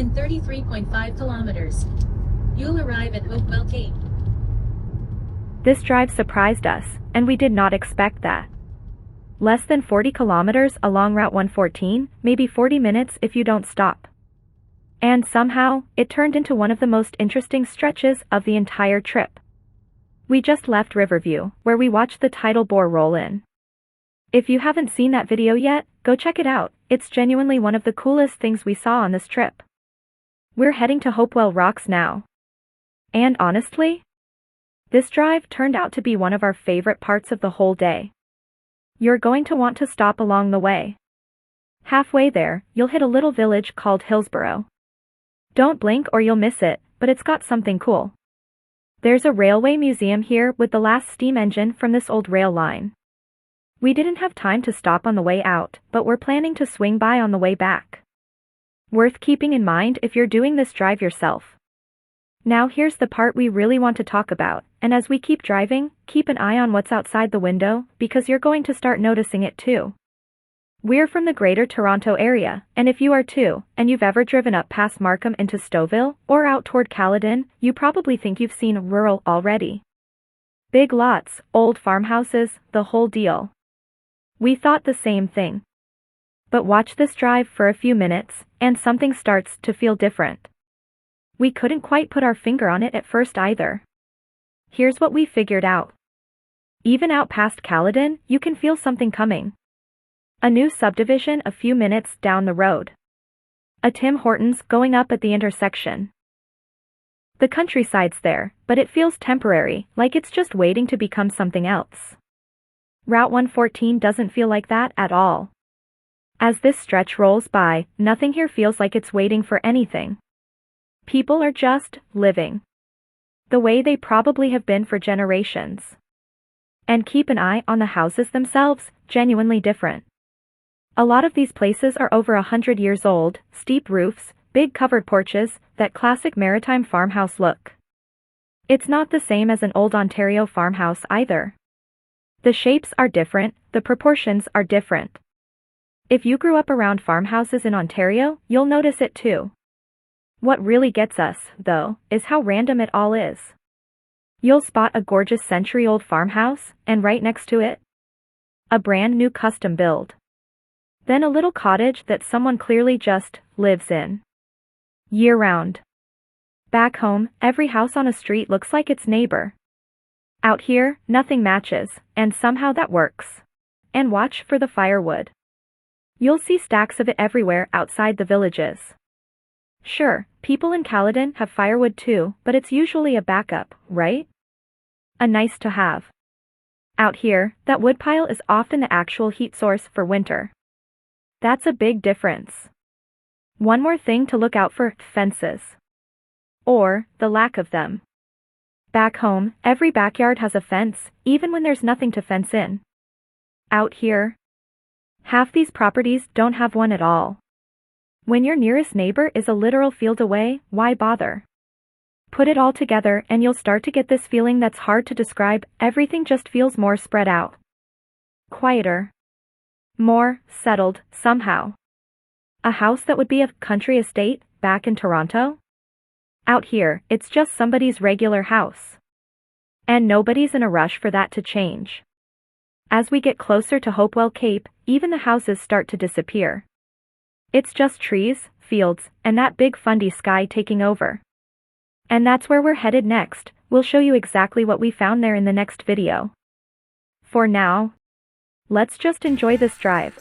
In 33.5 kilometers, you'll arrive at Hopewell Cape. This drive surprised us, and we did not expect that. Less than 40 kilometers along Route 114, maybe 40 minutes if you don't stop. And somehow, it turned into one of the most interesting stretches of the entire trip. We just left Riverview, where we watched the Tidal Bore roll in. If you haven't seen that video yet, go check it out. It's genuinely one of the coolest things we saw on this trip. We're heading to Hopewell Rocks now. And honestly, this drive turned out to be one of our favorite parts of the whole day. You're going to want to stop along the way. Halfway there, you'll hit a little village called Hillsborough. Don't blink or you'll miss it, but it's got something cool. There's a railway museum here with the last steam engine from this old rail line. We didn't have time to stop on the way out, but we're planning to swing by on the way back. Worth keeping in mind if you're doing this drive yourself. Now here's the part we really want to talk about, and as we keep driving, keep an eye on what's outside the window, because you're going to start noticing it too. We're from the Greater Toronto area, and if you are too, and you've ever driven up past Markham into Stopover, or out toward Caledon, you probably think you've seen rural already. Big lots, old farmhouses, the whole deal. We thought the same thing. But watch this drive for a few minutes, and something starts to feel different. We couldn't quite put our finger on it at first either. Here's what we figured out. Even out past Caledon, you can feel something coming. A new subdivision a few minutes down the road. A Tim Hortons going up at the intersection. The countryside's there, but it feels temporary, like it's just waiting to become something else. Route 114 doesn't feel like that at all. As this stretch rolls by, nothing here feels like it's waiting for anything. People are just living. The way they probably have been for generations. And keep an eye on the houses themselves, genuinely different. A lot of these places are over 100 years old, steep roofs, big covered porches, that classic maritime farmhouse look. It's not the same as an old Ontario farmhouse either. The shapes are different, the proportions are different. If you grew up around farmhouses in Ontario, you'll notice it too. What really gets us, though, is how random it all is. You'll spot a gorgeous century-old farmhouse, and right next to it, a brand new custom build. Then a little cottage that someone clearly just lives in. Year-round. Back home, every house on a street looks like its neighbor. Out here, nothing matches, and somehow that works. And watch for the firewood. You'll see stacks of it everywhere outside the villages. Sure, people in Caledon have firewood too, but it's usually a backup, right? A nice to have. Out here, that woodpile is often the actual heat source for winter. That's a big difference. One more thing to look out for: fences. Or the lack of them. Back home, every backyard has a fence, even when there's nothing to fence in. Out here, half these properties don't have one at all. When your nearest neighbor is a literal field away, why bother? Put it all together and you'll start to get this feeling that's hard to describe. Everything just feels more spread out. Quieter. More settled, somehow. A house that would be a country estate, back in Toronto? Out here, it's just somebody's regular house. And nobody's in a rush for that to change. As we get closer to Hopewell Cape, even the houses start to disappear. It's just trees, fields, and that big Fundy sky taking over. And that's where we're headed next. We'll show you exactly what we found there in the next video. For now, let's just enjoy this drive.